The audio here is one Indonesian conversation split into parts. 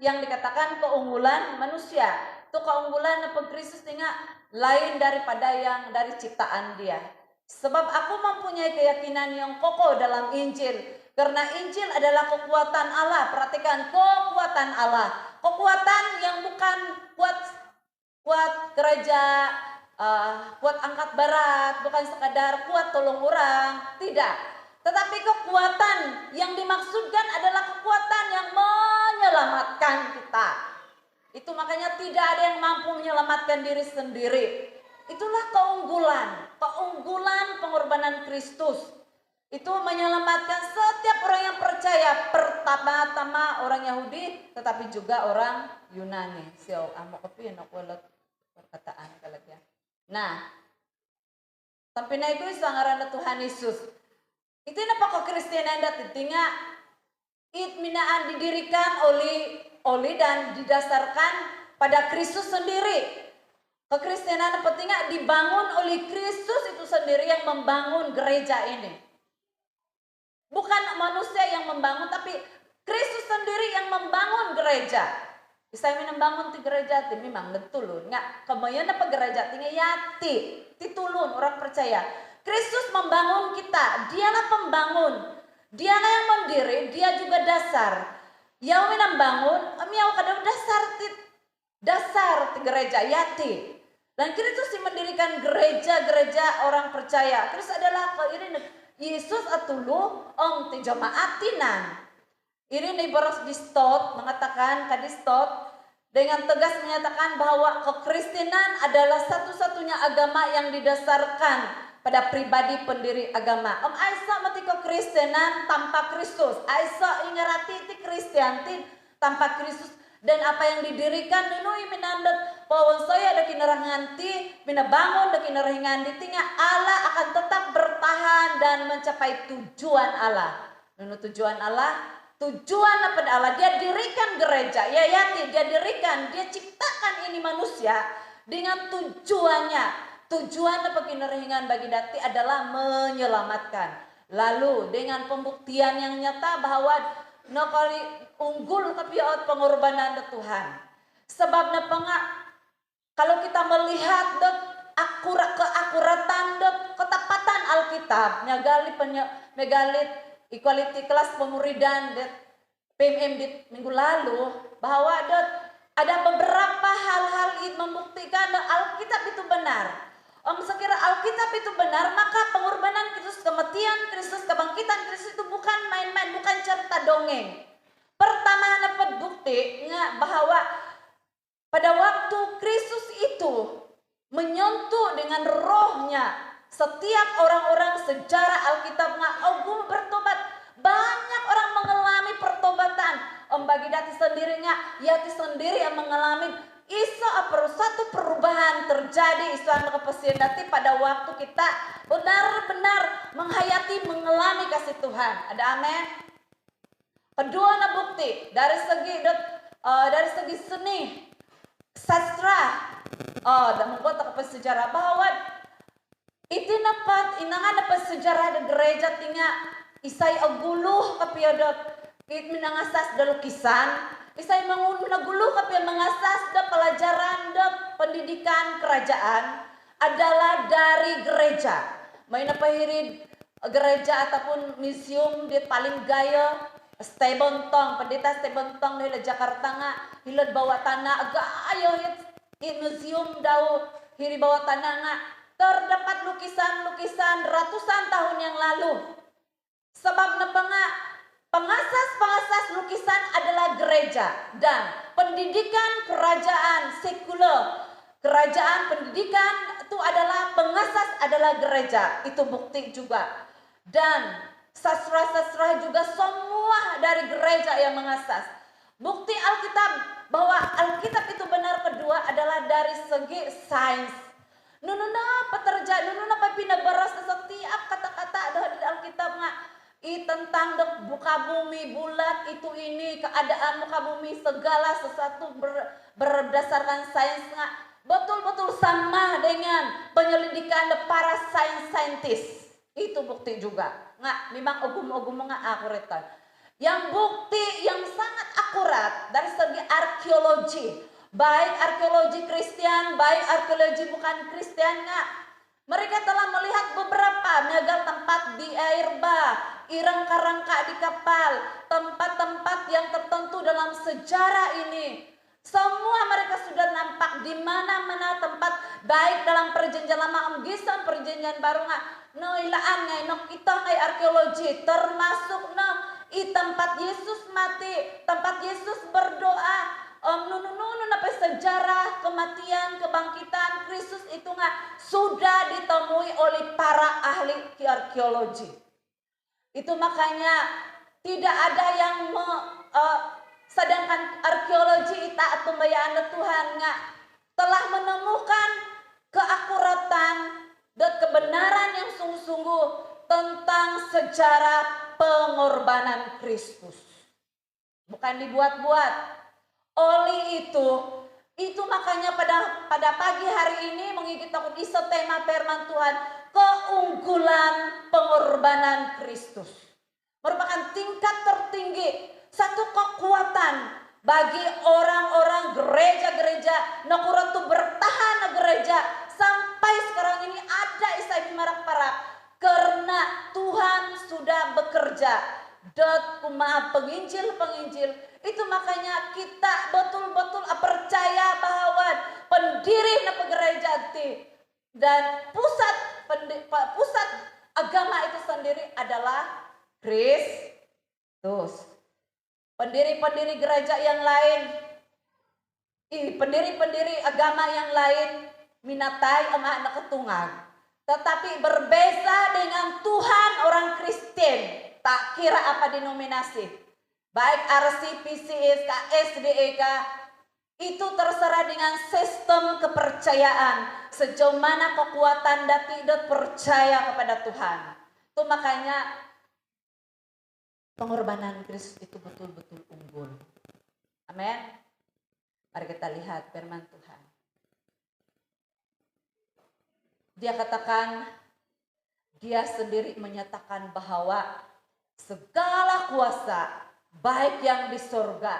yang dikatakan keunggulan manusia. Itu keunggulan Kristus tinggal lain daripada yang dari ciptaan dia. Sebab aku mempunyai keyakinan yang kokoh dalam Injil. Karena Injil adalah kekuatan Allah. Perhatikan, kekuatan Allah. Kekuatan yang bukan kuat gereja, kuat angkat berat, bukan sekadar kuat tolong orang, tidak. Tetapi kekuatan yang dimaksudkan adalah kekuatan yang menyelamatkan kita. Itu makanya tidak ada yang mampu menyelamatkan diri sendiri. Itulah keunggulan pengorbanan Kristus. Itu menyelamatkan setiap orang yang percaya, pertama-tama orang Yahudi, tetapi juga orang Yunani. So, amo kapi nak walot perkataan kalagya. Nah, sampai na itu sangaran Tuhan Yesus. Itu napa Kekristenan dati tinga it minaan didirikan oleh dan didasarkan pada Kristus sendiri. Kekristenan pentingnya dibangun oleh Kristus itu sendiri yang membangun gereja ini. Bukan manusia yang membangun, tapi Kristus sendiri yang membangun gereja. Bisa membangun di gereja ti memang betulun. Nggak kemudian apa gereja tinggal yati, titulun orang percaya. Kristus membangun kita, dialah pembangun, dialah yang mendiri, dia juga dasar. Yang membangun, miau kadang dasar di gereja yati. Dan Kristus mendirikan gereja-gereja orang percaya. Kristus adalah Yesus atulu ti jamaatinan. Ini boros distot mengatakan kadistot dengan tegas menyatakan bahwa kekristenan adalah satu-satunya agama yang didasarkan pada pribadi pendiri agama. Aisa mati kekristenan tanpa Kristus. Aisa ingarati ti Kristianti tanpa Kristus. Dan apa yang didirikan nunui minandat bahwa saya ada kinerahan ti minabangun ada kinerahan di tinggal Allah akan tetap bertahan dan mencapai tujuan Allah. Nunu tujuan Allah, tujuan apa Allah? Dia dirikan gereja, ya yati dia dirikan, dia ciptakan ini manusia dengan tujuannya. Tujuan apa kinerahan bagi dati adalah menyelamatkan. Lalu dengan pembuktian yang nyata bahwa nokali unggul kepiot pengorbanan Tuhan. Sebab kalau kita melihat keakuratan ketepatan Alkitab, megalit equality kelas pemuridan PMM di minggu lalu bahwa ada beberapa hal-hal yang membuktikan Alkitab itu benar. Sekira Alkitab itu benar, maka pengorbanan Kristus, kematian Kristus, kebangkitan Kristus itu bukan main-main, bukan cerita dongeng. Pertama dapat bukti bahwa pada waktu Kristus itu menyentuh dengan rohnya setiap orang-orang sejarah Alkitab bertobat. Banyak orang mengalami pertobatan. Bagi dati sendirinya, yati sendiri yang mengalami satu perubahan terjadi dati pada waktu kita benar-benar menghayati, mengalami kasih Tuhan. Ada amin? Kedua bukti dari segi seni sastra dan membuat sejarah bahwa itu dapat sejarah gereja tinggal isai aguluh kapiodot it minangasas da lukisan isai menaguluh kapi mengasas da pelajaran da pendidikan kerajaan adalah dari gereja. May napahirid gereja ataupun museum di paling gaya Stebontong, pendeta Stebontong di Jakarta nga hilad bawa tanah agayo it museum daw hiri bawa tanah nga terdapat lukisan-lukisan ratusan tahun yang lalu. Sebab pengasas lukisan adalah gereja dan pendidikan kerajaan sekuler. Kerajaan pendidikan itu adalah pengasas adalah gereja. Itu bukti juga. Dan sastra-sastra juga semua dari gereja yang mengasas. Bukti Alkitab bahwa Alkitab itu benar kedua adalah dari segi sains. Nununa pinabaras setiap kata-kata di Alkitab tentang buka bumi bulat itu ini keadaan muka bumi segala sesuatu berdasarkan sains betul-betul sama dengan penyelidikan para saintis. Itu bukti juga. Memang ogum-ogum akurat. Yang bukti yang sangat akurat dari segi arkeologi. Baik arkeologi Kristen, baik arkeologi bukan Kristen nga. Mereka telah melihat beberapa megal tempat di air bah, irang karangka di kapal, tempat-tempat yang tertentu dalam sejarah ini. Semua mereka sudah nampak di mana-mana tempat, baik dalam perjanjian lama Gisan, perjanjian baru nga. No ilaan ngay no kita ngay arkeologi, termasuk no i tempat Yesus mati, tempat Yesus berdoa. Nunu na sejarah kematian kebangkitan Kristus itu nggak sudah ditemui oleh para ahli arkeologi. Itu makanya tidak ada yang sedangkan arkeologi ita pembayaan Tuhan nggak telah menemukan keakuratan dan kebenaran yang sungguh-sungguh tentang sejarah pengorbanan Kristus. Bukan dibuat-buat. Oleh itu makanya pada pagi hari ini mengikuti isu tema firman Tuhan, keunggulan pengorbanan Kristus. Merupakan tingkat tertinggi, satu kekuatan bagi orang-orang gereja-gereja nakura tuh bertahan gereja sampai sekarang ini ada isai marak-parak karena Tuhan sudah bekerja. Maaf penginjil itu makanya kita betul-betul percaya bahwa pendiri gereja dan pusat agama itu sendiri adalah Kristus. Pendiri-pendiri gereja yang lain, pendiri-pendiri agama yang lain minatai anak ketunggang, tetapi berbeza dengan Tuhan orang Kristen. Tak kira apa denominasi, baik RC, PCS, SDEK, itu terserah dengan sistem kepercayaan. Sejauh mana kekuatan tidak percaya kepada Tuhan. Itu makanya pengorbanan Kristus itu betul-betul unggul. Amin. Mari kita lihat firman Tuhan. Dia katakan, dia sendiri menyatakan bahwa segala kuasa, baik yang di surga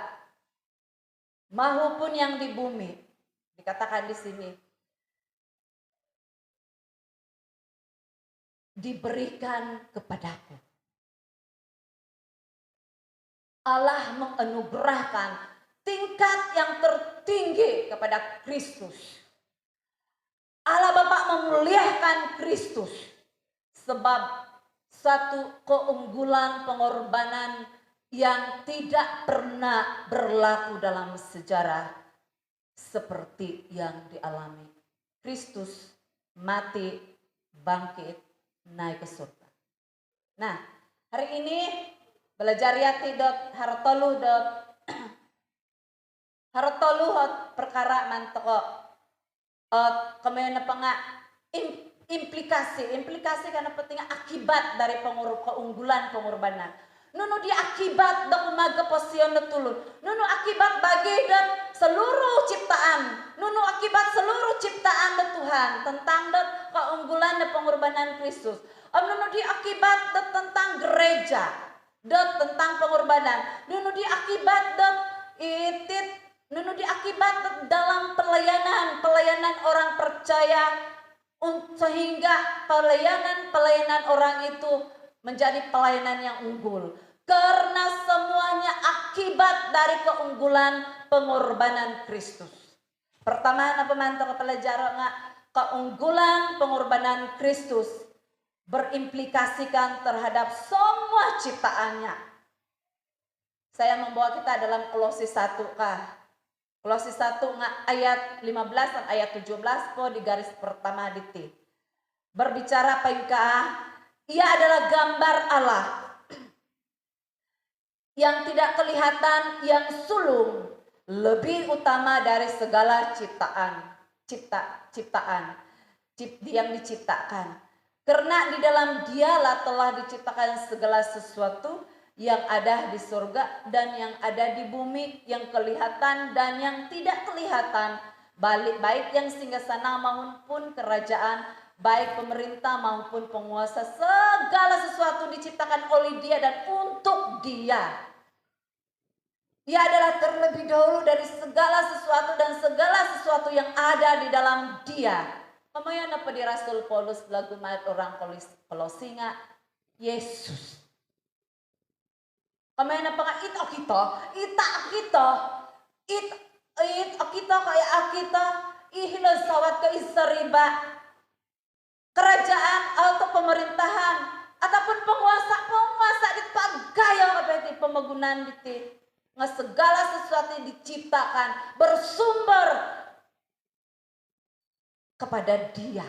maupun yang di bumi, dikatakan di sini, diberikan kepadaku. Allah menganugerahkan tingkat yang tertinggi kepada Kristus. Allah Bapa memuliakan Kristus sebab satu keunggulan pengorbanan yang tidak pernah berlaku dalam sejarah seperti yang dialami Kristus mati, bangkit, naik ke surga. Nah, hari ini belajar yati hartolu perkara mantoko kemudian implikasi karena pentingnya akibat dari keunggulan pengorbanan. Nunu dia akibat dan umaga posion tulun. Nunu akibat bagi dan seluruh ciptaan. Nunu akibat seluruh ciptaan Tuhan tentang keunggulan dan pengorbanan Kristus. Nunu dia akibat tentang gereja dan tentang pengorbanan. Nunu dia akibat dan nunu dia akibat dalam pelayanan orang percaya. Sehingga pelayanan orang itu menjadi pelayanan yang unggul. Karena semuanya akibat dari keunggulan pengorbanan Kristus. Pertama, pemantau pelajaran keunggulan pengorbanan Kristus berimplikasikan terhadap semua ciptaannya. Saya membawa kita dalam Kolose 1 kah? Kolose 1 ayat 15 dan ayat 17 po di garis pertama di berbicara pengkah, ia adalah gambar Allah yang tidak kelihatan, yang sulung, lebih utama dari segala ciptaan yang diciptakan. Karena di dalam dialah telah diciptakan segala sesuatu yang ada di surga dan yang ada di bumi, yang kelihatan dan yang tidak kelihatan, baik yang singgasana maupun kerajaan, baik pemerintah maupun penguasa, segala sesuatu diciptakan oleh Dia dan untuk Dia. Ia adalah terlebih dahulu dari segala sesuatu dan segala sesuatu yang ada di dalam dia. Pemayan apa di Rasul Paulus lagu mayat orang Kolosinga Yesus. Pemayan apa ita kita kayak kita ihlo sawat ke iseriba kerajaan atau pemerintahan ataupun penguasa di pagaya kabeh pemagunan di segala sesuatu yang diciptakan bersumber kepada Dia.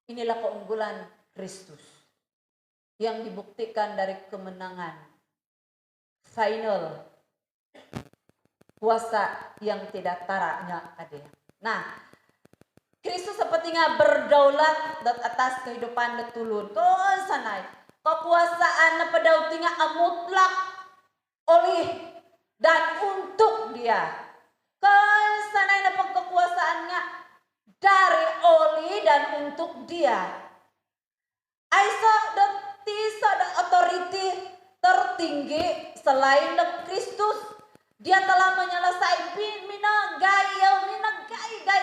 Inilah keunggulan Kristus yang dibuktikan dari kemenangan final kuasa yang tidak taraknya ada. Nah, Kristus sepertinya berdaulat atas kehidupan netulun. Kon sanai kekuasaan pedautinga mutlak oleh dan untuk Dia. Kon sanai kekuasaannya dari oleh dan untuk Dia. Aisa the authority tertinggi selain Kristus. Dia telah menyelesaikan minagai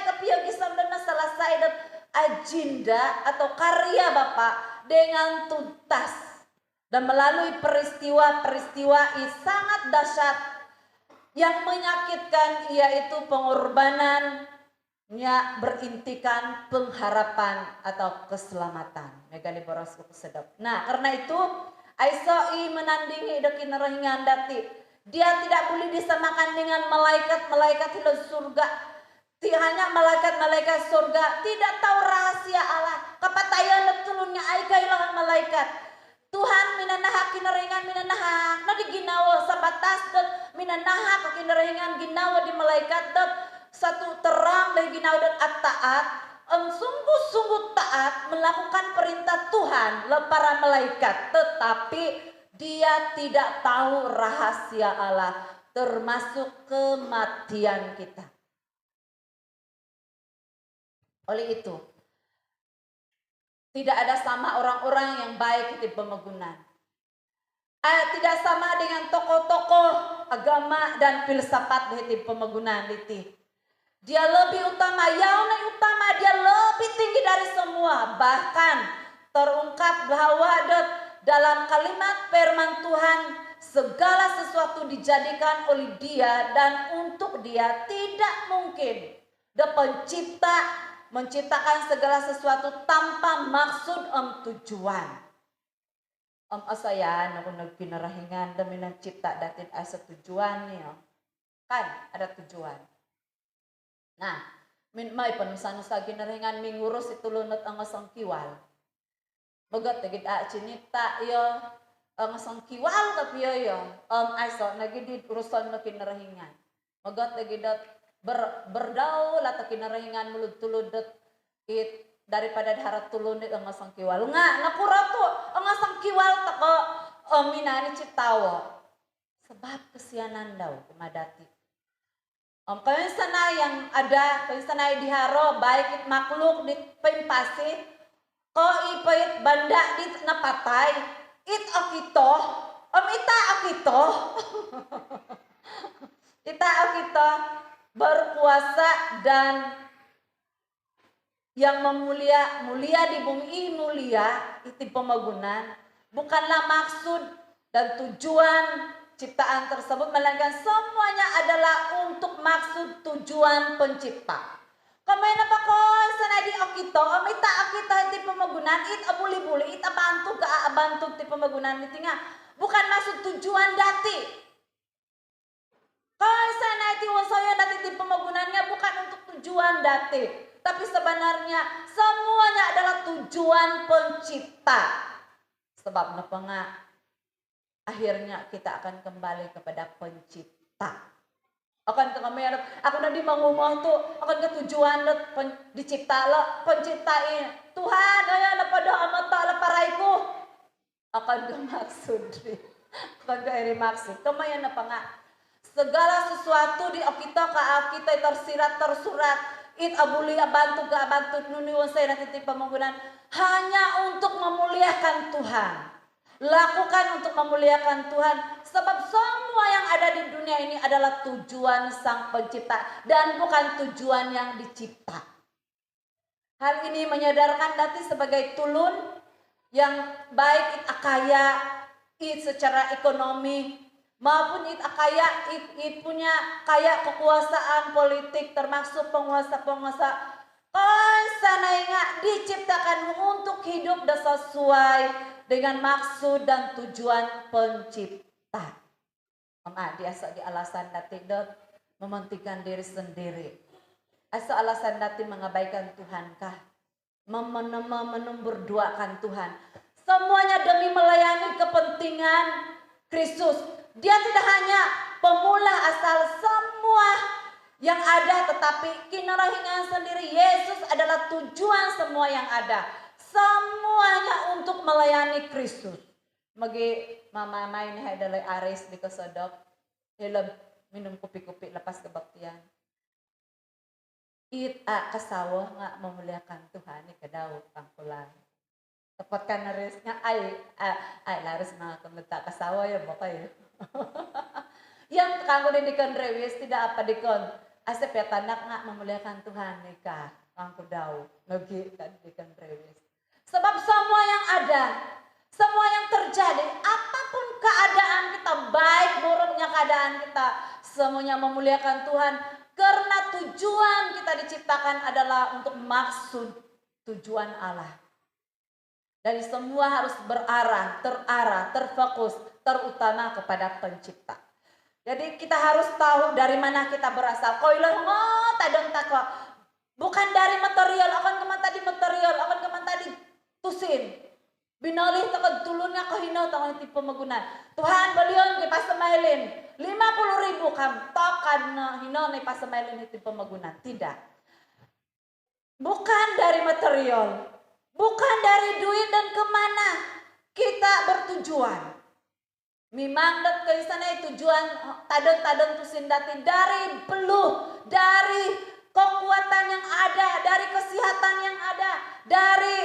kepiagisan dan selesai dan agenda atau karya Bapa dengan tuntas dan melalui peristiwa-peristiwa yang sangat dahsyat yang menyakitkan, yaitu pengorbanannya berintikan pengharapan atau keselamatan. Megali borosku sedap. Nah, karena itu Aisai menandingi dekin rahingan dati. Dia tidak boleh disamakan dengan malaikat-malaikat di surga. Hanya malaikat-malaikat surga tidak tahu rahasia Allah. Kapatayan netulunnya ay kailangan malaikat. Tuhan minanahak kineringan minanahak na di ginawa sa batas dan minanahak kineringan ginawa di malaikat dan satu terang dari ginawa dan at-taat. Sungguh-sungguh taat melakukan perintah Tuhan para malaikat, tetapi dia tidak tahu rahasia Allah, termasuk kematian kita. Oleh itu, tidak ada sama orang-orang yang baik di pemegunan. Tidak sama dengan tokoh-tokoh agama dan filsafat di pemegunan itu. Dia lebih utama, dia lebih tinggi dari semua. Bahkan terungkap bahwa dalam kalimat firman Tuhan, segala sesuatu dijadikan oleh Dia dan untuk Dia. Tidak mungkin The Pencipta menciptakan segala sesuatu tanpa maksud tujuan. Asayan aku nagkinarahingan dami ng cipta datin asa tujuan niyo. Kan ada tujuan. Nah, may panusan sa ginarahingan mingurus itulunot ang asang kiwal. Bagat nagid cinita yo ang asang kiwal kapiyo yo aso nagid urusan na kinarahingan. Bagat nagid berdau lata kinarahingan mulud-tulud it daripada darat tulun ang asang kiwal. Nakura to ang asang kiwal tako minani citawo. Sebab kesianan daw kumadati. Kaya sana yang ada, kaya sana diharo baik it makluk di pimpasi. Ko ipait banda dit napatay it akito ita akito ita akito berkuasa dan yang mulia di bumi mulia itu pemagunan bukanlah maksud dan tujuan ciptaan tersebut, melainkan semuanya adalah untuk maksud tujuan pencipta. Kamay na ba ko sana di akito, ita akita ti pamagunan, it abuli-buli, it abantog kaabantog ti pamagunan iti nga. Bukan maksud tujuan dati. Kaya sana iti wasayo dati ti pamagunan nga bukan untuk tujuan dati. Tapi sebenarnya semuanya adalah tujuan pencipta. Sebab napa nga akhirnya kita akan kembali kepada pencipta. Akan kemerot, aku nanti mangumah tuh, akan ketujuan dicipta lo, penciptain Tuhan, ayo pada amata la paraiku, akan kemaksud, akan keiri maksud. Kemayan apa nga? Segala sesuatu di kita tersirat tersurat, it abuli abantu ke abantu nuniwan saya nanti pembangunan hanya untuk memuliakan Tuhan. Lakukan untuk memuliakan Tuhan. Sebab semua yang ada di dunia ini adalah tujuan Sang Pencipta dan bukan tujuan yang dicipta. Hal ini menyadarkan dati sebagai tulun yang baik kaya secara ekonomi maupun kaya punya kaya kekuasaan politik termasuk penguasa-penguasa sana ingat diciptakan untuk hidup dan sesuai dengan maksud dan tujuan pencipta. Dia di alasan dati mementingkan diri sendiri. Asa alasan dati mengabaikan Tuhan kah? Berduakan Tuhan. Semuanya demi melayani kepentingan Kristus. Dia tidak hanya pemula asal semua yang ada, tetapi kinarahingan sendiri Yesus adalah tujuan semua yang ada. Semuanya untuk melayani Kristus. Magi mama main hadalay aris di kesodok. Hilab minum kopi-kopi lepas kebaktian. Kasawa nga memuliakan Tuhan ni kadaw pangkulan. Tepat kan naris nga ay laris mga kumita kasawa ya bakay. Yang kanggo dikon rewis tidak apa dikon. Asep ya tanak nga memuliakan Tuhan ni ka kanggo daw ngagi dikon rewis. Sebab semua yang ada, semua yang terjadi, apapun keadaan kita, baik buruknya keadaan kita, semuanya memuliakan Tuhan. Karena tujuan kita diciptakan adalah untuk maksud tujuan Allah. Dan semua harus terarah, terfokus, terutama kepada pencipta. Jadi kita harus tahu dari mana kita berasal. Koilah tadon takwa. Bukan dari material, akan keman tadi material, akan keman tadi tusin. Binolih takad tulunnya kahinaw tangan tipe magunan. Tuhan balion kay pasamailin 50,000 kam tokad na hinaw na pasamailin tipe magunan. Tidak. Bukan dari material, bukan dari duit dan kemana kita bertujuan. Memang dat kayo sana tujuan tadon tusin dati dari peluh, dari kekuatan yang ada, dari kesehatan yang ada, dari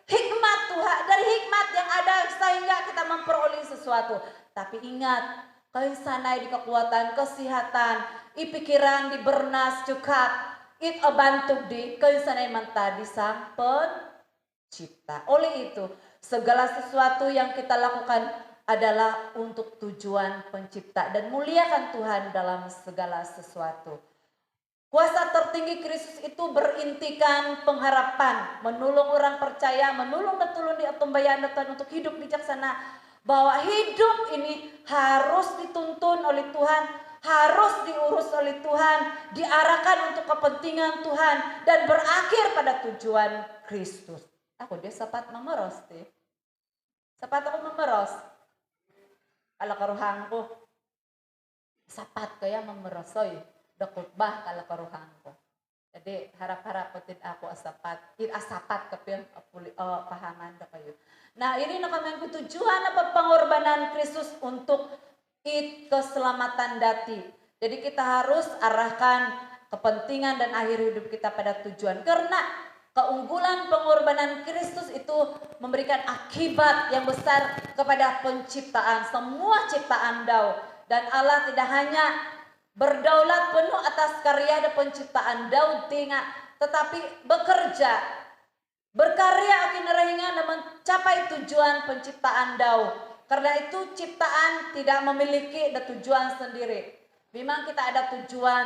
hikmat Tuhan, dari hikmat yang ada sehingga kita memperoleh sesuatu. Tapi ingat, kayo sanay di kekuatan, kesehatan, ipikiran di bernas cukap, it abantog di kayo sanay manta di sang pencipta. Oleh itu, segala sesuatu yang kita lakukan adalah untuk tujuan pencipta dan muliakan Tuhan dalam segala sesuatu. Kuasa tertinggi Kristus itu berintikan pengharapan, menolong orang percaya, menolong dan tulung di atumbayan Tuhan untuk hidup bijaksana. Bahwa hidup ini harus dituntun oleh Tuhan, harus diurus oleh Tuhan, diarahkan untuk kepentingan Tuhan dan berakhir pada tujuan Kristus. Aku dia sapat memeros deh. Sapat aku memeros. Ala karuhangku. Sapat kaya memerosoy. Dakutbah kala karuhan ko. Jadi harap-harap putin ako asapat kapil pahaman da kayo. Nah ini nakamang tujuan apa pengorbanan Kristus untuk keselamatan dati. Jadi kita harus arahkan kepentingan dan akhir hidup kita pada tujuan. Karena keunggulan pengorbanan Kristus itu memberikan akibat yang besar kepada penciptaan. Semua ciptaan Dau. Dan Allah tidak hanya berdaulat penuh atas karya dan penciptaan Daud tetapi bekerja berkarya akhirnya mencapai tujuan penciptaan Daud. Karena itu ciptaan tidak memiliki tujuan sendiri. Memang kita ada tujuan,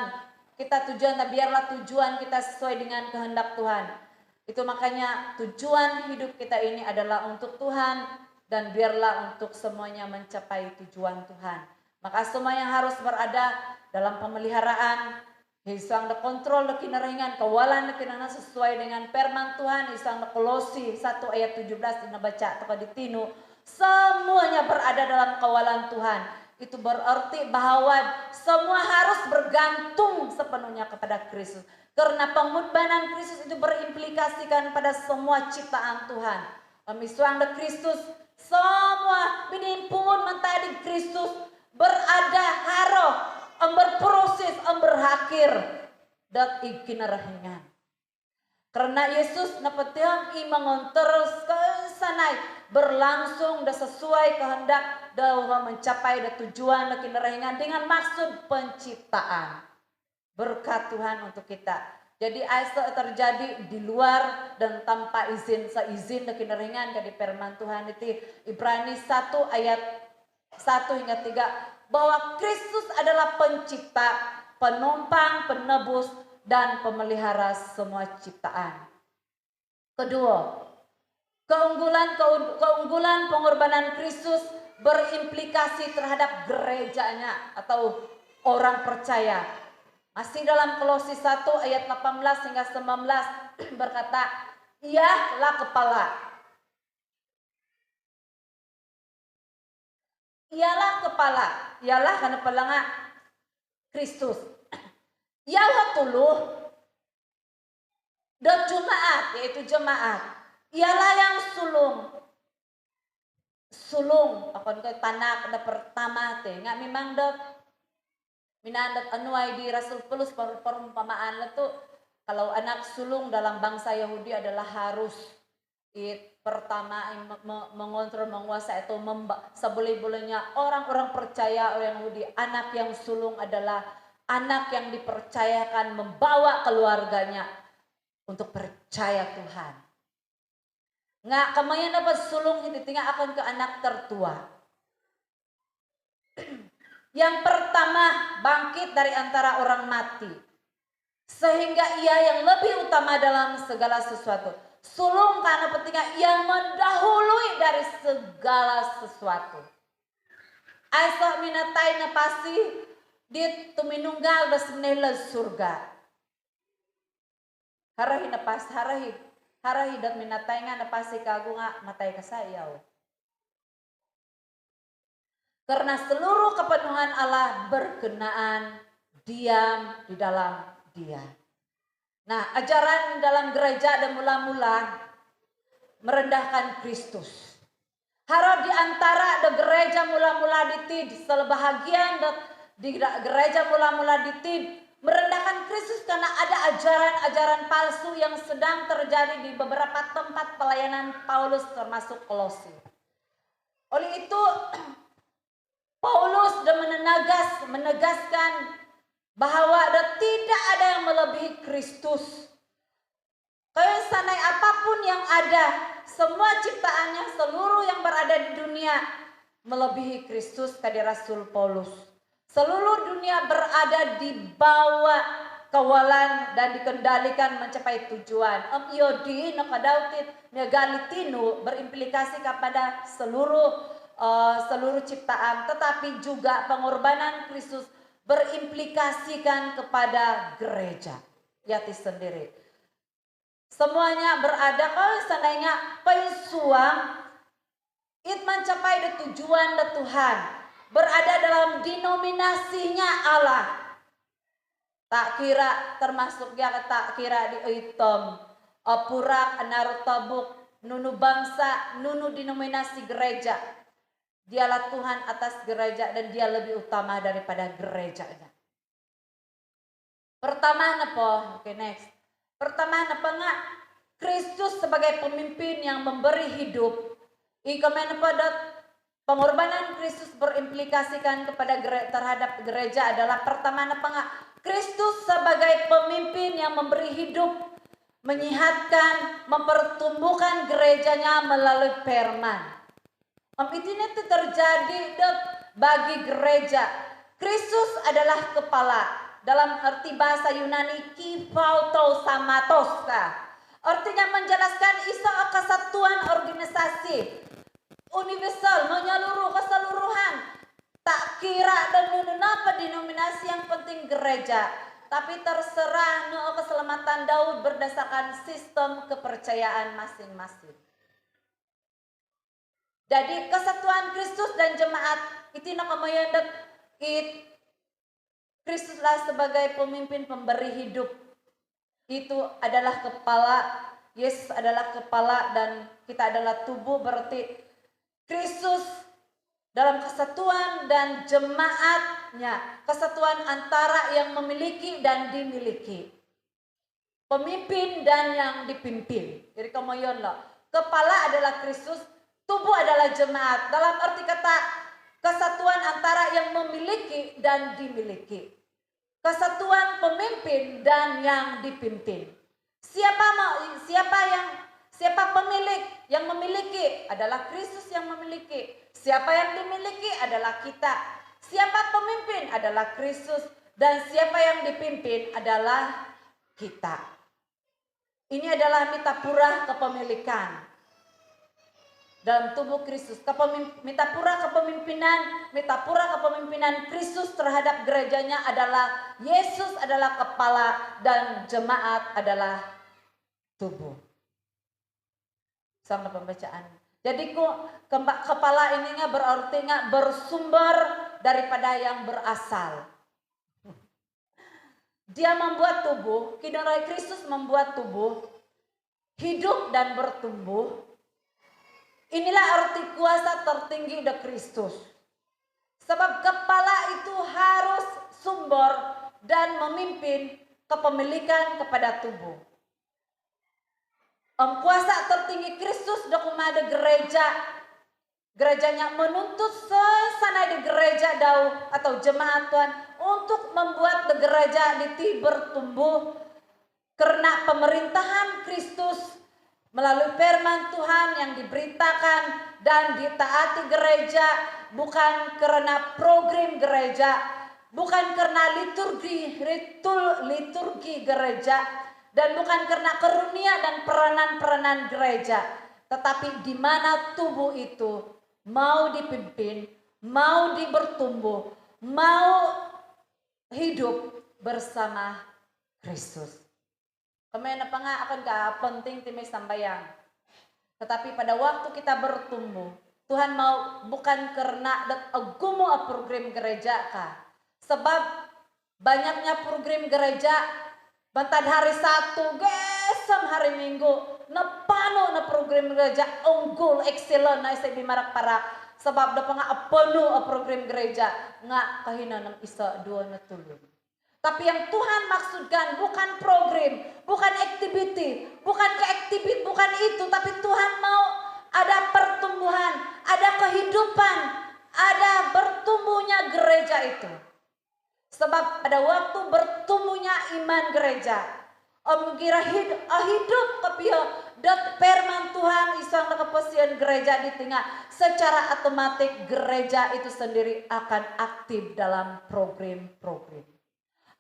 biarlah tujuan kita sesuai dengan kehendak Tuhan. Itu makanya tujuan hidup kita ini adalah untuk Tuhan dan biarlah untuk semuanya mencapai tujuan Tuhan. Maka semua yang harus berada dalam pemeliharaan, isang na kontrol na kinaringan, kawalan na kinangan sesuai dengan firman Tuhan, isang na Kolosi 1 ayat 17 dinabaca atau ditino, semuanya berada dalam kawalan Tuhan. Itu berarti bahwa semua harus bergantung sepenuhnya kepada Kristus. Karena pengorbanan Kristus itu berimplikasikan pada semua ciptaan Tuhan. Pemisuang na Kristus, semua binimpungan mentadi Kristus berada haroh, berproses, berakhir dan ikinarahingan. Karena Yesus napatiang imangon terus ke sanay berlangsung dan sesuai kehendak dalam mencapai tujuan dan kinerahingan dengan maksud penciptaan. Berkat Tuhan untuk kita. Jadi Aisyah terjadi di luar dan tanpa izin, seizin dan kinerahingan dari firman Tuhan itu Ibrani 1 ayat 1 hingga 3 bahwa Kristus adalah pencipta, penumpang, penebus dan pemelihara semua ciptaan. Kedua, keunggulan pengorbanan Kristus berimplikasi terhadap gerejanya atau orang percaya. Masih dalam Kolose 1 ayat 18 hingga 19 berkata, Ialah kepala. Ialah kepala, ialah karena pelanga Kristus. Ialah tuluh dan jemaat, yaitu jemaat. Ialah yang sulung akan ke tanah kada pertama teh nggak memang dek minandat anuai di Rasul Paulus perumpamaan itu kalau anak sulung dalam bangsa Yahudi adalah harus pertama mengontrol menguasai atau seboleh-bolehnya orang-orang percaya orang Yahudi. Anak yang sulung adalah anak yang dipercayakan membawa keluarganya untuk percaya Tuhan. Nggak kemayan dapat sulung itu tinggal akan ke anak tertua. Yang pertama bangkit dari antara orang mati. Sehingga ia yang lebih utama dalam segala sesuatu. Sulung karena pentingnya yang mendahului dari segala sesuatu. Aisyah minatai pasti di tuminunggal besenela surga. Harahi napas harahi dan minatai nga napasi kagunga matay kasayaw. Karena seluruh kepenuhan Allah berkenaan diam di dalam Dia. Nah, ajaran dalam gereja dan mula-mula merendahkan Kristus. Harap di antara de gereja mula-mula ditid, sebahagian di gereja mula-mula ditid merendahkan Kristus karena ada ajaran-ajaran palsu yang sedang terjadi di beberapa tempat pelayanan Paulus termasuk Kolose. Oleh itu Paulus dan menegaskan bahwa tidak ada yang melebihi Kristus. Kayak sanai apapun yang ada, semua ciptaannya seluruh yang berada di dunia melebihi Kristus kata Rasul Paulus. Seluruh dunia berada di bawah kawalan dan dikendalikan mencapai tujuan. Yodi nakadautit negalitinu berimplikasi kepada seluruh ciptaan, tetapi juga pengorbanan Kristus berimplikasikan kepada gereja yati sendiri. Semuanya berada kalau seandainya peisuang it mencapai tujuan Tuhan, berada dalam denominasinya Allah. Tak kira termasuk ya tak kira di item purak anaru tabuk nunu bangsa nunu denominasi gereja. Dialah Tuhan atas gereja dan dia lebih utama daripada gerejanya. Pertama apa? Oke, next. Pertama apa enggak? Kristus sebagai pemimpin yang memberi hidup. Ikamen pada pengorbanan Kristus berimplikasikan kepada terhadap gereja adalah pertama apa enggak? Kristus sebagai pemimpin yang memberi hidup, menyehatkan, mempertumbuhkan gerejanya melalui firman. Ini terjadi bagi gereja. Kristus adalah kepala. Dalam arti bahasa Yunani kipautos samatoska. Artinya menjelaskan isa kesatuan organisasi universal menyeluruh keseluruhan. Tak kira dan apa denominasi yang penting gereja. Tapi terserah keselamatan Daud berdasarkan sistem kepercayaan masing-masing. Jadi kesatuan Kristus dan jemaat itu namanya Kristuslah sebagai pemimpin pemberi hidup. Itu adalah kepala, Yesus adalah kepala dan kita adalah tubuh, berarti Kristus dalam kesatuan dan jemaatnya, kesatuan antara yang memiliki dan dimiliki. pemimpin dan yang dipimpin. Jadi kemoyon loh. Kepala adalah Kristus, tubuh adalah jemaat. Dalam arti kata kesatuan antara yang memiliki dan dimiliki. Kesatuan pemimpin dan yang dipimpin. Siapa pemilik? Yang memiliki adalah Kristus yang memiliki. Siapa yang dimiliki adalah kita. Siapa pemimpin adalah Kristus dan siapa yang dipimpin adalah kita. Ini adalah mitapura kepemilikan dalam tubuh Kristus. Mitapura kepemimpinan Kristus terhadap gerejanya adalah Yesus adalah kepala dan jemaat adalah tubuh. Sama pembacaan. Jadi kepala ini berarti bersumber daripada yang berasal. Dia membuat tubuh, kinerja Kristus membuat tubuh hidup dan bertumbuh. Inilah arti kuasa tertinggi dari Kristus. Sebab kepala itu harus sumber dan memimpin kepemilikan kepada tubuh. Kuasa tertinggi Kristus dokumada gereja. Gerejanya menuntut sesana di gereja dau atau jemaat Tuhan untuk membuat gereja di bertumbuh karena pemerintahan Kristus melalui firman Tuhan yang diberitakan dan ditaati gereja, bukan karena program gereja, bukan karena liturgi gereja, dan bukan karena karunia dan peranan-peranan gereja, tetapi di mana tubuh itu mau dipimpin, mau bertumbuh, mau hidup bersama Kristus. Kemana akan penting timai sambayang. Tetapi pada waktu kita bertumbuh, Tuhan mau bukan karena agumo program gereja kah. Sebab banyaknya program gereja, bantad hari Sabtu, gesem hari Minggu, napano na program gereja, unggul, excellent, na isa bimarak para. Sebab da pa nga penuh program gereja, nga kahina ng isa, dua na tulong. Tapi yang Tuhan maksudkan bukan program, bukan activity, bukan keaktiviti, bukan itu. Tapi Tuhan mau ada pertumbuhan, ada kehidupan, ada bertumbuhnya gereja itu. Sebab pada waktu bertumbuhnya iman gereja, kira hidup kepio dot firman Tuhan isang nakapasian gereja di tengah, secara otomatis gereja itu sendiri akan aktif dalam program-program.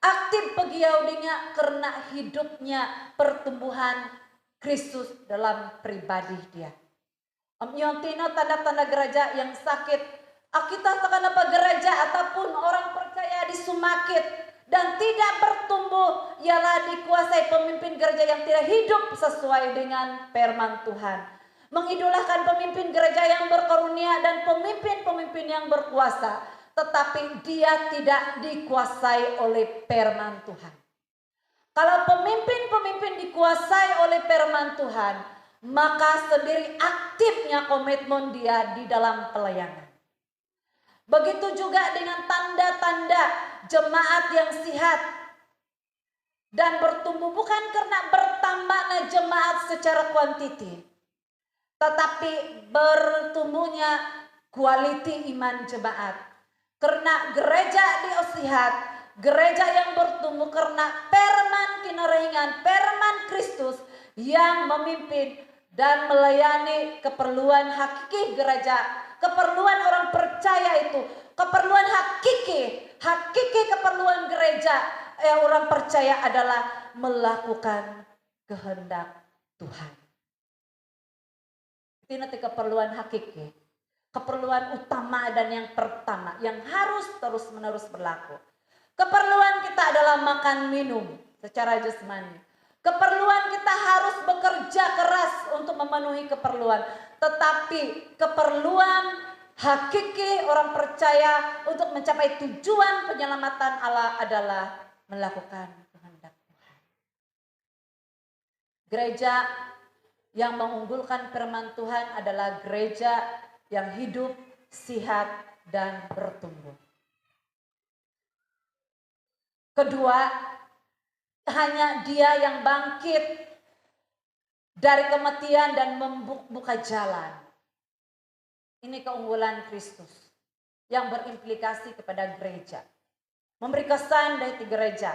Aktif pegiaudinya karena hidupnya pertumbuhan Kristus dalam pribadi dia. Tino tanda-tanda gereja yang sakit, kita tekan apa gereja ataupun orang percaya disumakit dan tidak bertumbuh, ialah dikuasai pemimpin gereja yang tidak hidup sesuai dengan firman Tuhan. Mengidolakan pemimpin gereja yang berkarunia dan pemimpin-pemimpin yang berkuasa, tetapi dia tidak dikuasai oleh firman Tuhan. Kalau pemimpin-pemimpin dikuasai oleh firman Tuhan, maka sendiri aktifnya komitmen dia di dalam pelayanan. Begitu juga dengan tanda-tanda jemaat yang sehat dan bertumbuh, bukan karena bertambahnya jemaat secara kuantiti, tetapi bertumbuhnya kualiti iman jemaat. Karena gereja diosihat, gereja yang bertumbuh karena firman kinarahingan, firman Kristus yang memimpin dan melayani keperluan hakiki gereja, keperluan orang percaya itu, keperluan hakiki keperluan gereja orang percaya adalah melakukan kehendak Tuhan. Itu nanti keperluan hakiki. Keperluan utama dan yang pertama yang harus terus-menerus berlaku. Keperluan kita adalah makan minum secara jasmani. Keperluan kita harus bekerja keras untuk memenuhi keperluan. Tetapi keperluan hakiki orang percaya untuk mencapai tujuan penyelamatan Allah adalah melakukan kehendak Tuhan. Gereja yang mengunggulkan firman Tuhan adalah gereja yang hidup, sehat, dan bertumbuh. Kedua, hanya Dia yang bangkit dari kematian dan membuka jalan. Ini keunggulan Kristus yang berimplikasi kepada gereja. Memberi kesan dari gereja.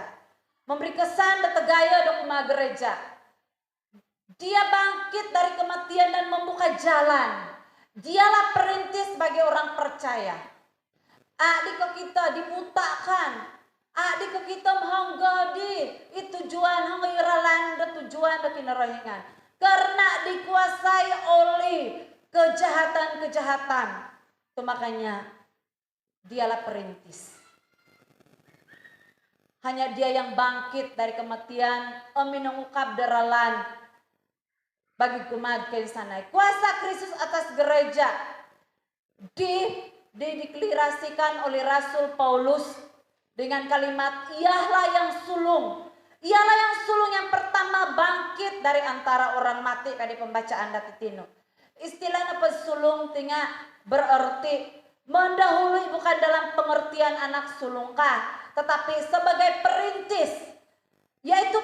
Memberi kesan dari gaya dokuma gereja. Dia bangkit dari kematian dan membuka jalan. Dialah perintis bagi orang percaya. Adik kita dibutakan. Adik kita menghonggodi. Itu tujuan hangiralan dan tujuan dan kinarahingan. Karena dikuasai oleh kejahatan-kejahatan. Itu makanya dialah perintis. Hanya Dia yang bangkit dari kematian. Minungkap deralan. Bagi kumad kain sanai. Kuasa Kristus atas gereja dideklarasikan oleh Rasul Paulus dengan kalimat ialah yang sulung. Ialah yang sulung yang pertama bangkit dari antara orang mati pada pembacaan datitino. Istilahnya pesulung tinggal berarti mendahului bukan dalam pengertian anak sulungkah, tetapi sebagai perintis, yaitu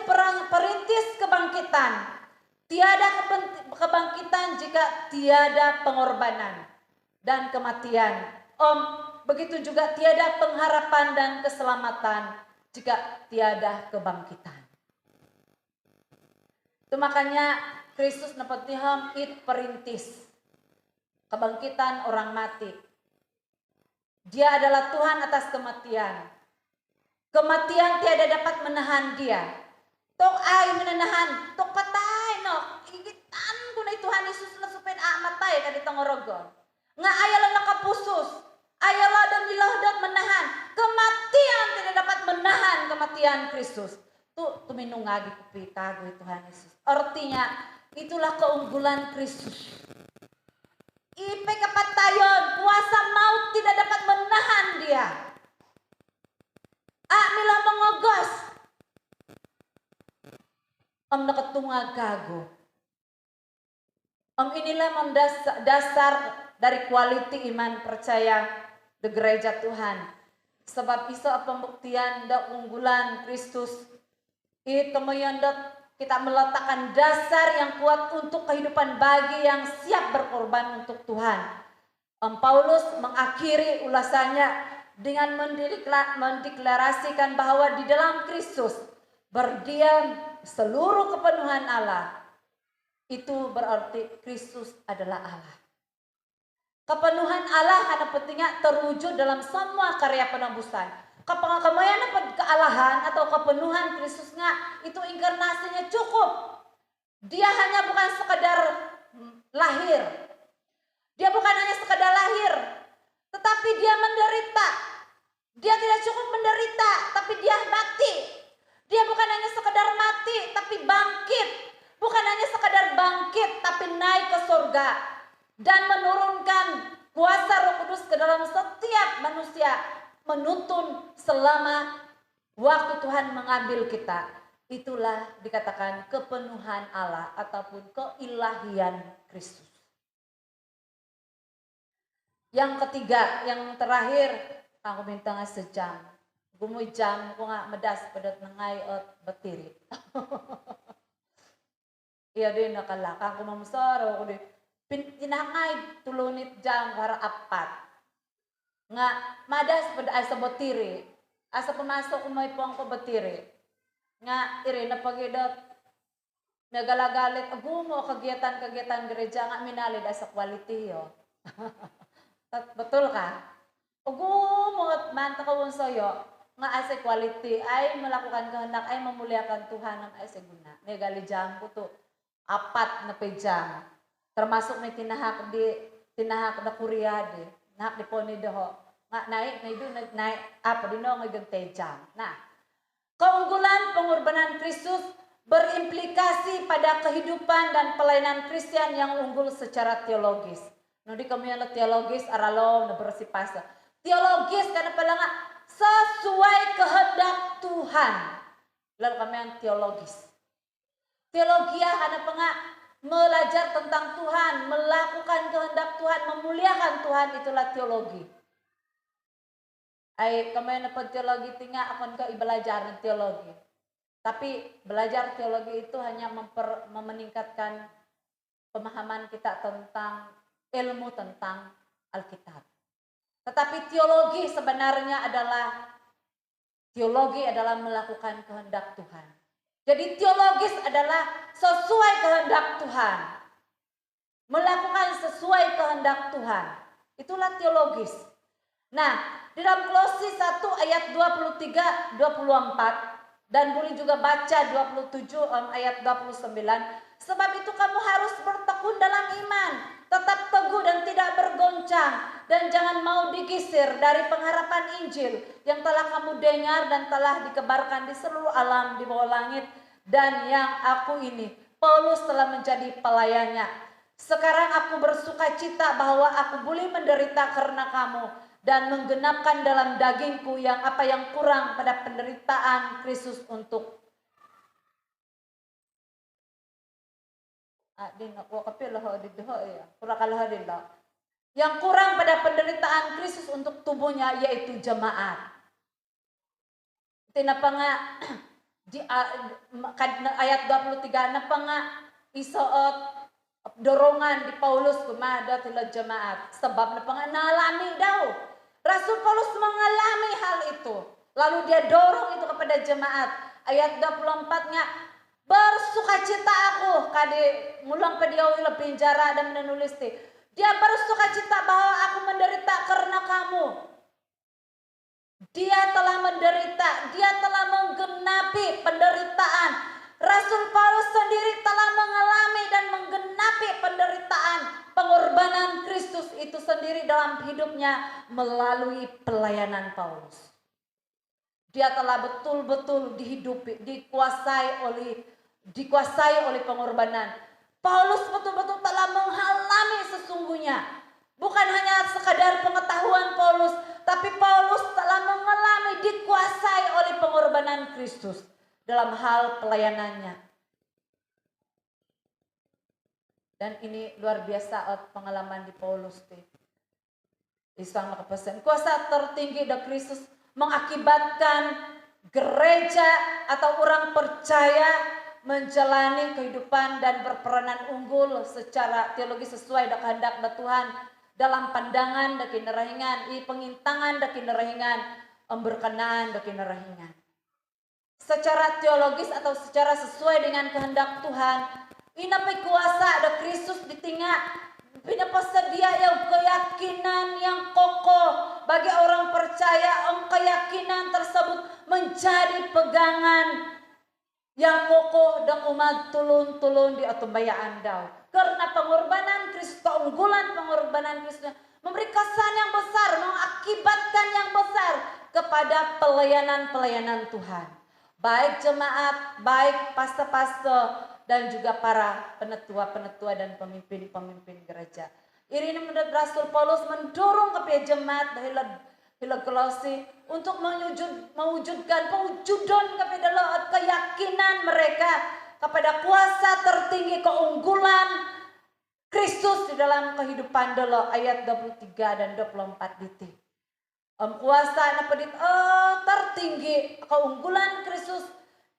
perintis kebangkitan. Tiada kebangkitan jika tiada pengorbanan dan kematian. Begitu juga tiada pengharapan dan keselamatan jika tiada kebangkitan. Itu makanya Kristus nepatiham it perintis kebangkitan orang mati. Dia adalah Tuhan atas kematian. Kematian tiada dapat menahan Dia. Tok ay menahan, tok patay no. Igitan ko na Tuhan Yesus na supin amatay kadi tangorogon. Nga ayalah nakapusus. Ayalah dan dilahdat menahan. Kematian tidak dapat menahan kematian Kristus. Tu tuminungagi kupitago Tuhan Yesus. Artinya itulah keunggulan Kristus. Ipe kapatayon, kuasa maut tidak dapat menahan Dia. Mila mengogos. Nakatungag gago. Inilah dasar dari kualiti iman percaya di gereja Tuhan. Sebab isa pembuktian da unggulan Kristus. Itu meyandat kita meletakkan dasar yang kuat untuk kehidupan bagi yang siap berkorban untuk Tuhan. Paulus mengakhiri ulasannya dengan mendeklarasikan bahwa di dalam Kristus berdiam seluruh kepenuhan Allah. Itu berarti Kristus adalah Allah. Kepenuhan Allah karena pentingnya terwujud dalam semua karya penebusan. Kepengamayan kealahan atau kepenuhan Kristusnya itu inkarnasinya cukup. Dia hanya bukan sekedar lahir. Dia bukan hanya sekedar lahir, tetapi Dia menderita. Dia tidak cukup menderita, tapi Dia mati. Dia bukan hanya sekedar mati, tapi bangkit. Bukan hanya sekedar bangkit, tapi naik ke surga. Dan menurunkan kuasa Roh Kudus ke dalam setiap manusia. Menuntun selama waktu Tuhan mengambil kita. Itulah dikatakan kepenuhan Allah ataupun keilahian Kristus. Yang ketiga, yang terakhir, aku minta sejam. Gumuy jam ko nga medas padat nangay at batiri. Iya din nakalaka ko mamusaro ko din pinangay tulunit jam para apat. Nga madas pada asa batiri. Asa pumasok umay pong ko batiri. Nga iri na pagidot nagalagalit agumo kegiatan-kegiatan gereja nga minalid asa quality yo. Betul ka? Agumo at man takawon sayo. Nga asa quality ay melakukan kehendak ay memuliakan Tuhan ang ay seguna. Negali jam ko to apat na pejam. Termasuk may tinahak na kuryade. Nahak di poni deho. Nga naik na idu naik apa dino nga jam. Nah, keunggulan pengorbanan Kristus berimplikasi pada kehidupan dan pelayanan Kristen yang unggul secara teologis. No di kami yang teologis aralo na bersipasa. Teologis karena pala nga sesuai kehendak Tuhan. Lalu kami yang teologis. Teologia karena penga belajar tentang Tuhan, melakukan kehendak Tuhan, memuliakan Tuhan, itulah teologi. Ay kami yang teologi tinggal akan ke belajar teologi. Tapi belajar teologi itu hanya meningkatkan pemahaman kita tentang ilmu tentang Alkitab. Tetapi teologi sebenarnya adalah melakukan kehendak Tuhan. Jadi teologis adalah sesuai kehendak Tuhan. Melakukan sesuai kehendak Tuhan. Itulah teologis. Nah, di dalam Kolose 1 ayat 23, 24 dan boleh juga baca 27 ayat 29. Sebab itu kamu harus bertekun dalam iman, tetap teguh dan tidak bergoncang, dan jangan mau digisir dari pengharapan Injil yang telah kamu dengar dan telah dikebarkan di seluruh alam di bawah langit, dan yang aku ini, Paulus, telah menjadi pelayannya. Sekarang aku bersuka cita bahwa aku boleh menderita karena kamu, dan menggenapkan dalam dagingku yang kurang pada penderitaan Kristus untuk yang kurang pada penderitaan Kristus untuk tubuhnya, yaitu jemaat. Tinapa nga di ayat 23 napa nga isoot dorongan di Paulus kumada tila jemaat, sebab napa nga nalami daw. Rasul Paulus mengalami hal itu. Lalu dia dorong itu kepada jemaat. Ayat 24-nya, bersukacita aku. Kadi mulang pediawi lebih penjara dan menulis di. Dia bersukacita bahwa aku menderita karena kamu. Dia telah menderita. Dia telah menggenapi penderitaan. Rasul Paulus sendiri telah mengalami dan menggenapi penderitaan, pengorbanan Kristus itu sendiri dalam hidupnya melalui pelayanan Paulus. Dia telah betul-betul dihidupi, dikuasai oleh pengorbanan. Paulus betul-betul telah mengalami sesungguhnya. Bukan hanya sekadar pengetahuan Paulus, tapi Paulus telah mengalami, dikuasai oleh pengorbanan Kristus dalam hal pelayanannya. Dan ini luar biasa pengalaman di Paulus. Isang makapasan. Kuasa tertinggi dari Kristus mengakibatkan gereja atau orang percaya menjalani kehidupan dan berperanan unggul secara teologi sesuai dengan kehendak Tuhan dalam pandangan dan kinerahingan, pengintangan dan kinerahingan, berkenaan dan kinerahingan. Secara teologis atau secara sesuai dengan kehendak Tuhan, inapai kuasa ada Kristus di tengah, pinapasedia yang keyakinan yang kokoh bagi orang percaya. Keyakinan tersebut menjadi pegangan yang kokoh dan umat tulun-tulun di atumbayaan daw. Karena pengorbanan Kristus, keunggulan pengorbanan Kristus memberi kesan yang besar, mengakibatkan yang besar kepada pelayanan-pelayanan Tuhan. Baik jemaat, baik paste-paste, dan juga para penetua-penetua dan pemimpin-pemimpin gereja. Ini menurut Rasul Paulus mendorong kepada jemaat dari Kolose untuk mewujudkan pewujudan kepada keyakinan mereka kepada kuasa tertinggi keunggulan Kristus di dalam kehidupan dulu, ayat 23 dan 24 titik. Kuasa tertinggi keunggulan Kristus,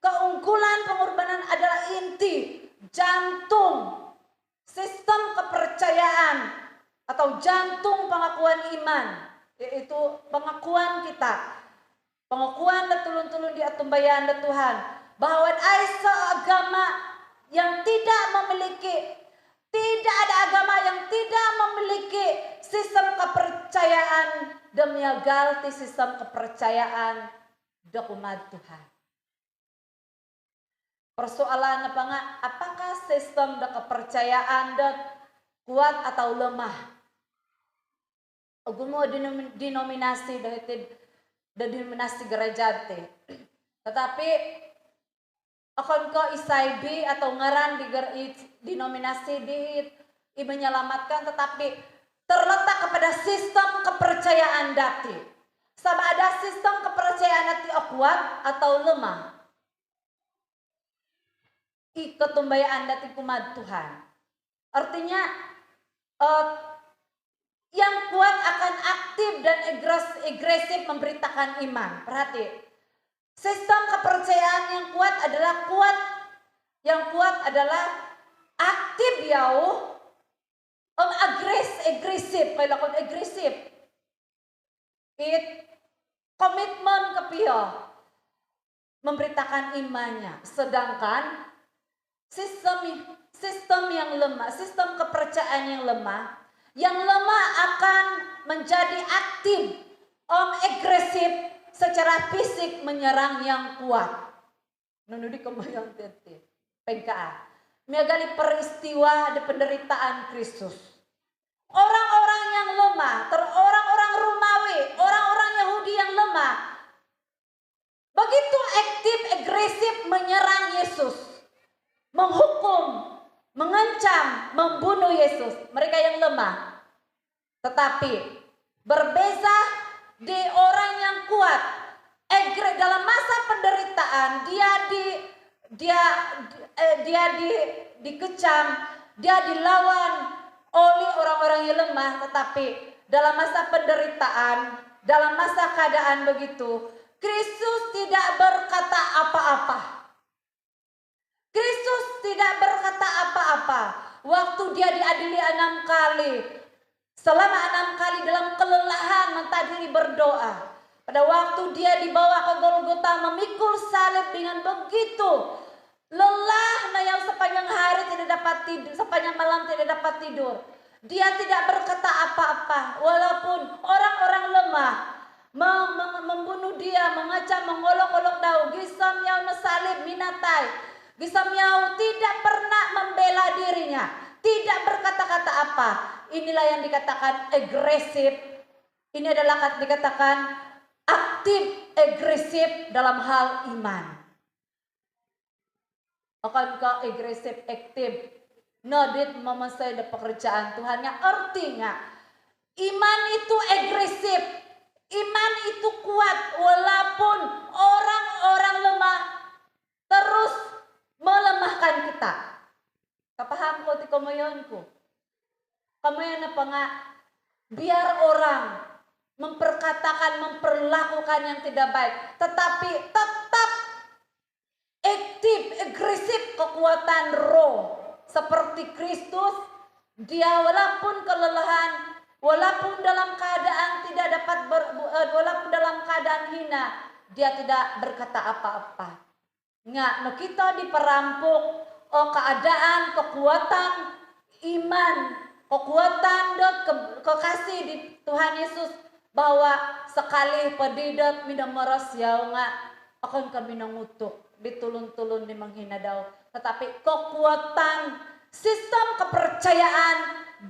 keunggulan pengorbanan adalah inti, jantung, sistem kepercayaan atau jantung pengakuan iman, yaitu pengakuan kita, pengakuan tulun-tulun di atumbayan Tuhan bahwa ada agama yang tidak ada agama yang tidak memiliki sistem kepercayaan demi galti sistem kepercayaan umat Tuhan. Persoalan apakah sistem kepercayaan kuat atau lemah? Gumo denominasi denominasi gereja te. Tetapi akan ko isaibi atau ngaran di denominasi di menyelamatkan, tetapi terletak kepada sistem kepercayaan dati. Sama ada sistem kepercayaan dati kuat atau lemah. Ketumbayaan dati kumat Tuhan. Artinya yang kuat akan aktif dan agresif memberitakan iman. Perhati. Sistem kepercayaan kepercayaan yang kuat adalah aktif yau. Agresif, kaya lakon agresif. It komitmen kepiyo memberitakan imannya. Sedangkan sistem yang lemah, sistem kepercayaan yang lemah akan menjadi aktif, agresif secara fisik menyerang yang kuat. Nunudi kemayang tete, PKA. Miagali peristiwa di penderitaan Kristus. Orang-orang yang lemah, orang-orang Romawi, orang-orang Yahudi yang lemah, begitu aktif, agresif menyerang Yesus, menghukum, mengancam, membunuh Yesus. Mereka yang lemah. Tetapi berbeza di orang yang kuat. Dalam masa penderitaan dia dikecam, dia dilawan oleh orang-orang yang lemah. Tetapi dalam masa penderitaan, dalam masa keadaan begitu, Kristus tidak berkata apa-apa. Kristus tidak berkata apa-apa. Waktu dia diadili 6 kali, selama 6 kali dalam kelelahan mentadiri berdoa. Pada waktu dia dibawa ke Golgota memikul salib dengan begitu lelah, yang sepanjang hari tidak dapat tidur, sepanjang malam tidak dapat tidur. Dia tidak berkata apa-apa, walaupun orang-orang lemah membunuh dia, mengacam, mengolok-olok daun, Gisamyau salib minatai. Gisamyau tidak pernah membela dirinya, tidak berkata-kata apa. Inilah yang dikatakan agresif. Ini adalah dikatakan aktif, agresif dalam hal iman. Akankah agresif, aktif, nodit memasai pekerjaan Tuhannya? Artinya iman itu agresif, iman itu kuat walaupun orang-orang lemah terus melemahkan kita. Kapaham ko ti kamayonku. Kamayon na pa nga, biar orang memperkatakan, memperlakukan yang tidak baik, tetapi tetap aktif, agresif kekuatan roh seperti Kristus. Dia walaupun kelelahan, walaupun dalam keadaan tidak dapat walaupun dalam keadaan hina, dia tidak berkata apa-apa. No kita diperampok keadaan, kekuatan iman, kekuatan kekasih di Tuhan Yesus, bahwa sekali pedidot minameras yaw nga akan kami nangutuk, ditulun-tulun di menghina daw. Tetapi kekuatan sistem kepercayaan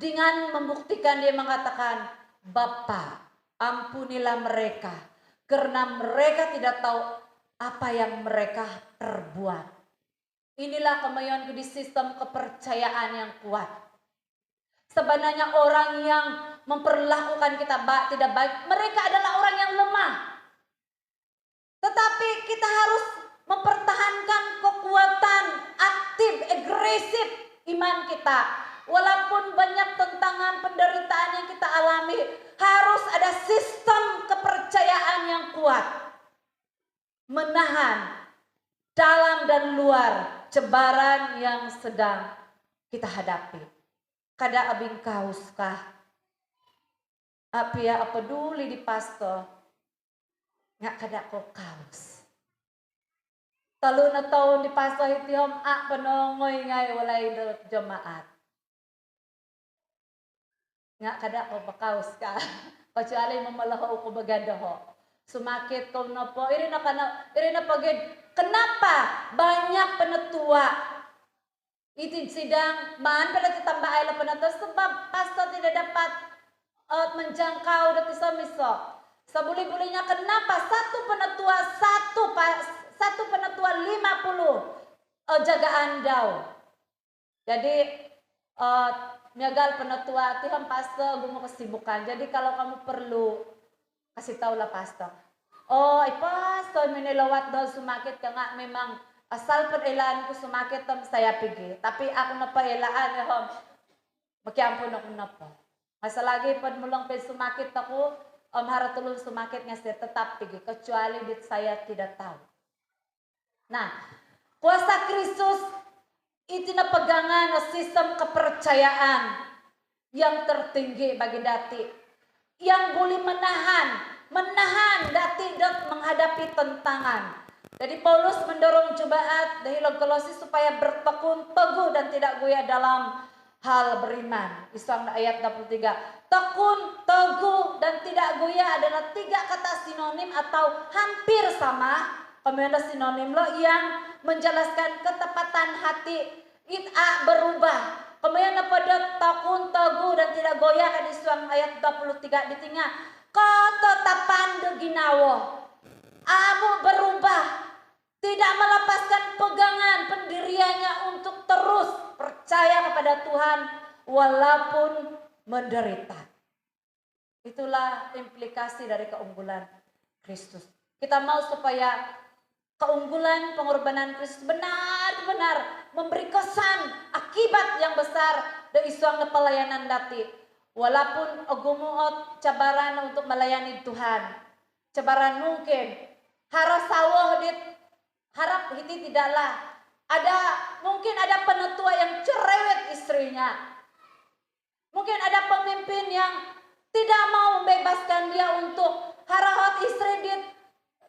dengan membuktikan, dia mengatakan, Bapa, ampunilah mereka karena mereka tidak tahu apa yang mereka perbuat. Inilah kemayon di sistem kepercayaan yang kuat. Sebenarnya orang yang memperlakukan kita tidak baik, mereka adalah orang yang lemah. Tetapi kita harus mempertahankan kekuatan aktif, agresif iman kita. Walaupun banyak tantangan, penderitaan yang kita alami, harus ada sistem kepercayaan yang kuat. Menahan dalam dan luar cebaran yang sedang kita hadapi. Kada abing kaus kah? Apia apa peduli di pastor? Nggak kada ko kaus. Talo na taon di pastor itiom penongoy ngay walay jemaat. Nggak kada ko pakaus ka. Kecuali memalaho ko bagadaho. Sumakit ko na po. Iri na pagid. Kenapa banyak penetua itid sidang man pada ditambah ay lapan atas sebab pastor tidak dapat menjangkau dati sa miso. Sa buli-bulinya kenapa satu penetua 50 jagaan daw. Jadi niagal penetua tiham pastor gumo kesibukan. Jadi kalau kamu perlu kasih tahu lah pastor. Pastor minilawat daw sumakit ka nga memang asal penailaan ko sumakit saya pigi. Tapi ako na pailaan makiampun ako na po. Masalagi pad mulang pe sumakit ako, haratulong sumakit nga siya tetap pigi. Kecuali dit saya tidak tahu. Nah, kuasa Kristus itu na pegangan sistem kepercayaan yang tertinggi bagi dati, yang boleh menahan dati dot menghadapi tantangan. Jadi Paulus mendorong jemaat dari Kolose supaya bertekun teguh dan tidak goyah dalam hal beriman. Isang ayat 23. Tekun, teguh, dan tidak goyah adalah 3 kata sinonim atau hampir sama. Kemudian sinonim lo yang menjelaskan ketepatan hati. It'a berubah. Kemudian pada tekun, teguh, dan tidak goyah kan Isang ayat 23 di tengah. Ketetapan deginawo. Amu berubah. Tidak melepaskan pegangan pendiriannya untuk terus percaya kepada Tuhan walaupun menderita. Itulah implikasi dari keunggulan Kristus. Kita mau supaya keunggulan pengorbanan Kristus benar-benar memberi kesan akibat yang besar dari isuang pelayanan dati. Walaupun agumuot cabaran untuk melayani Tuhan. Cabaran mungkin harus sawah harap hiti tidaklah mungkin ada penetua yang cerewet istrinya. Mungkin ada pemimpin yang tidak mau membebaskan dia untuk harahot istri dia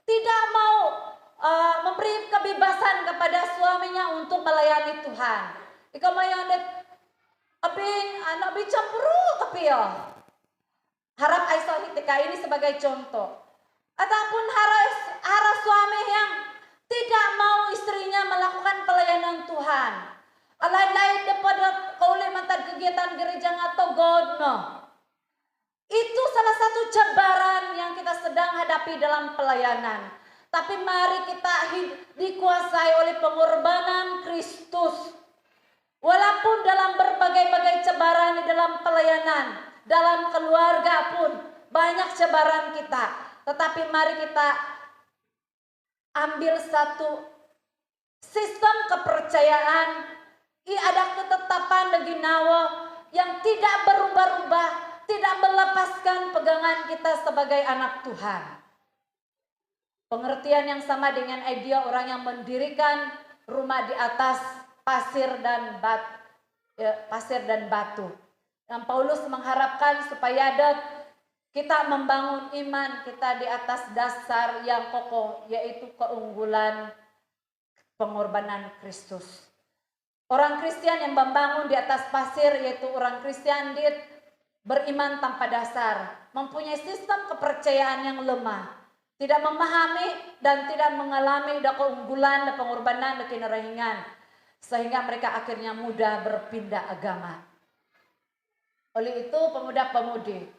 tidak mau memberi kebebasan kepada suaminya untuk melayani Tuhan. Ikaw mayon aping anak bicampuru tapi ya. Harap aiso hitika ini sebagai contoh. Ataupun harap suami yang tidak mau istrinya melakukan pelayanan Tuhan. Alay-alay daripada kaulay mantad kegiatan gereja atau godno. Itu salah satu cabaran yang kita sedang hadapi dalam pelayanan. Tapi mari kita dikuasai oleh pengorbanan Kristus. Walaupun dalam berbagai-bagai cabaran di dalam pelayanan, dalam keluarga pun banyak cabaran kita. Tetapi mari kita ambil satu sistem kepercayaan, ada ketetapan deginawo yang tidak berubah-ubah, tidak melepaskan pegangan kita sebagai anak Tuhan. Pengertian yang sama dengan idea orang yang mendirikan rumah di atas pasir dan batu. Yang Paulus mengharapkan supaya kita membangun iman kita di atas dasar yang kokoh, yaitu keunggulan pengorbanan Kristus. Orang Kristen yang membangun di atas pasir, yaitu orang Kristen beriman tanpa dasar, mempunyai sistem kepercayaan yang lemah, tidak memahami dan tidak mengalami keunggulan dan pengorbanan dan kinerahingan, sehingga mereka akhirnya mudah berpindah agama. Oleh itu pemuda-pemudi,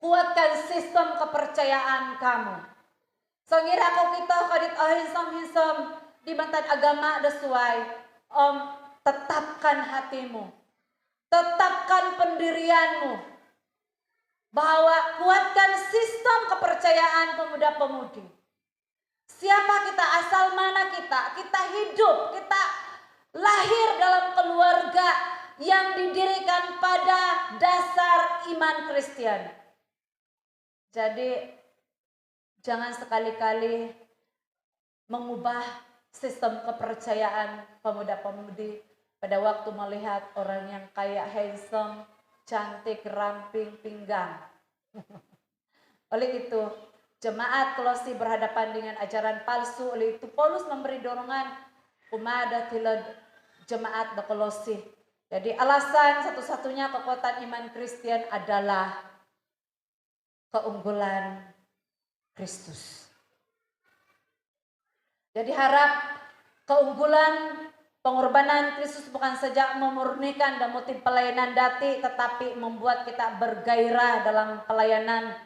kuatkan sistem kepercayaan kamu. Sengira kau kita kadit ahinsam di bantan agama sesuai. Tetapkan hatimu. Tetapkan pendirianmu. Bahwa kuatkan sistem kepercayaan pemuda-pemudi. Siapa kita, asal mana kita hidup, kita lahir dalam keluarga yang didirikan pada dasar iman Kristen. Jadi jangan sekali-kali mengubah sistem kepercayaan pemuda-pemudi pada waktu melihat orang yang kayak handsome, cantik, ramping, pinggang. Oleh itu, jemaat Kolose berhadapan dengan ajaran palsu. Oleh itu, Paulus memberi dorongan kepada jemaat di Kolose. Jadi alasan satu-satunya kekuatan iman Kristen adalah keunggulan Kristus. Jadi harap keunggulan pengorbanan Kristus bukan saja memurnikan dan motif pelayanan dati, tetapi membuat kita bergairah dalam pelayanan,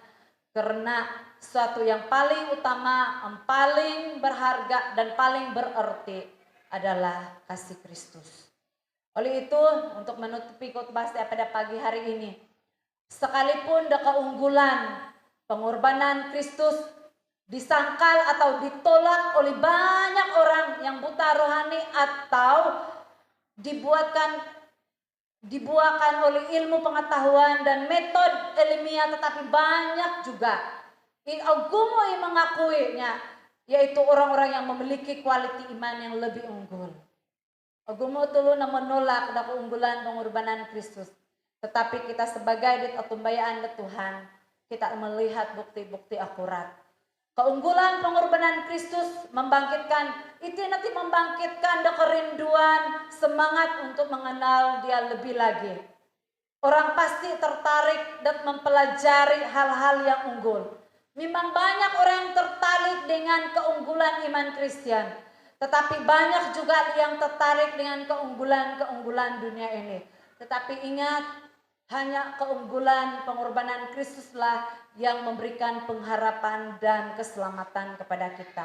karena sesuatu yang paling utama, yang paling berharga dan paling berarti adalah kasih Kristus. Oleh itu, untuk menutupi khotbah saya pada pagi hari ini, sekalipun ada keunggulan pengorbanan Kristus disangkal atau ditolak oleh banyak orang yang buta rohani atau dibuatkan oleh ilmu pengetahuan dan metode ilmiah, tetapi banyak juga agumo yang mengakuinya yaitu orang-orang yang memiliki kualiti iman yang lebih unggul. Agumo tulo na menolak na keunggulan pengorbanan Kristus. Tetapi kita sebagai ditumbayaan Tuhan, kita melihat bukti-bukti akurat. Keunggulan pengorbanan Kristus membangkitkan, itu nanti membangkitkan kerinduan, semangat untuk mengenal Dia lebih lagi. Orang pasti tertarik dan mempelajari hal-hal yang unggul. Memang banyak orang yang tertarik dengan keunggulan iman Kristen, tetapi banyak juga yang tertarik dengan keunggulan-keunggulan dunia ini. Tetapi ingat, hanya keunggulan pengorbanan Kristuslah yang memberikan pengharapan dan keselamatan kepada kita.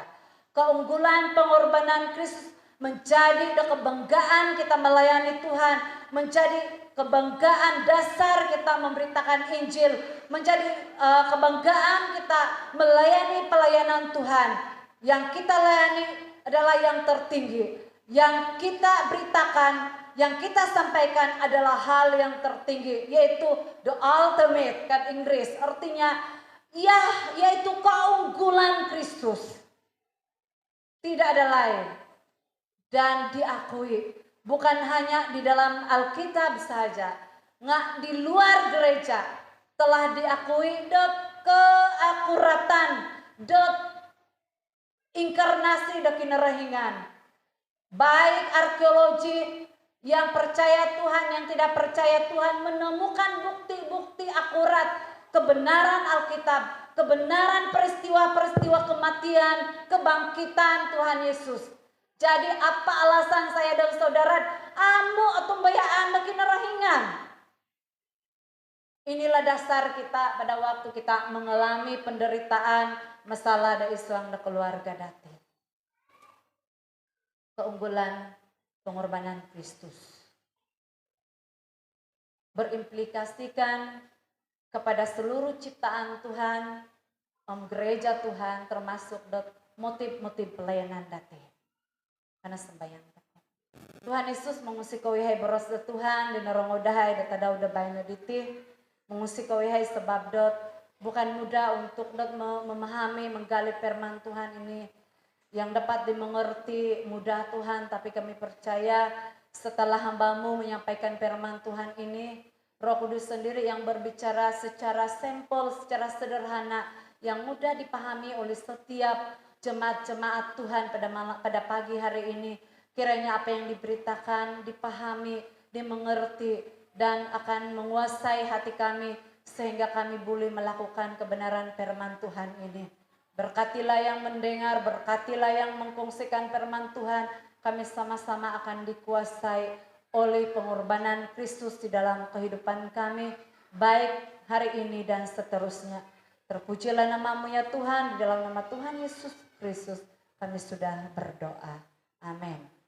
Keunggulan pengorbanan Kristus menjadi kebanggaan kita melayani Tuhan, menjadi kebanggaan dasar kita memberitakan Injil, menjadi kebanggaan kita melayani pelayanan Tuhan. Yang kita layani adalah yang tertinggi, yang kita beritakan, yang kita sampaikan adalah hal yang tertinggi, yaitu the ultimate, kan Inggris, artinya ya, yaitu keunggulan Kristus. Tidak ada lain. Dan diakui, bukan hanya di dalam Alkitab saja, nggak di luar gereja telah diakui keakuratan, inkarnasi kinerahingan. Baik arkeologi yang percaya Tuhan, yang tidak percaya Tuhan menemukan bukti-bukti akurat kebenaran Alkitab, kebenaran peristiwa-peristiwa kematian, kebangkitan Tuhan Yesus. Jadi apa alasan saya dan saudara anu atau bayaan kinerahingan? Inilah dasar kita pada waktu kita mengalami penderitaan, masalah da Islam da keluarga dati. Keunggulan pengorbanan Kristus berimplikasikan kepada seluruh ciptaan Tuhan, gereja Tuhan, termasuk motif-motif pelayanan dati. Karena sembahyang Tuhan Yesus mengusik kawihai beros de Tuhan dan rongodahai data dauda bayna ditih mengusik kawihai sebab bukan mudah untuk memahami menggali firman Tuhan ini yang dapat dimengerti mudah Tuhan, tapi kami percaya setelah hamba-Mu menyampaikan firman Tuhan ini, Roh Kudus sendiri yang berbicara secara sampel, secara sederhana, yang mudah dipahami oleh setiap jemaat-jemaat Tuhan pada pagi hari ini. Kiranya apa yang diberitakan, dipahami, dimengerti, dan akan menguasai hati kami, sehingga kami boleh melakukan kebenaran firman Tuhan ini. Berkatilah yang mendengar, berkatilah yang mengkongsikan firman Tuhan. Kami sama-sama akan dikuasai oleh pengorbanan Kristus di dalam kehidupan kami, baik hari ini dan seterusnya. Terpujilah nama-Mu ya Tuhan, di dalam nama Tuhan Yesus Kristus kami sudah berdoa. Amin.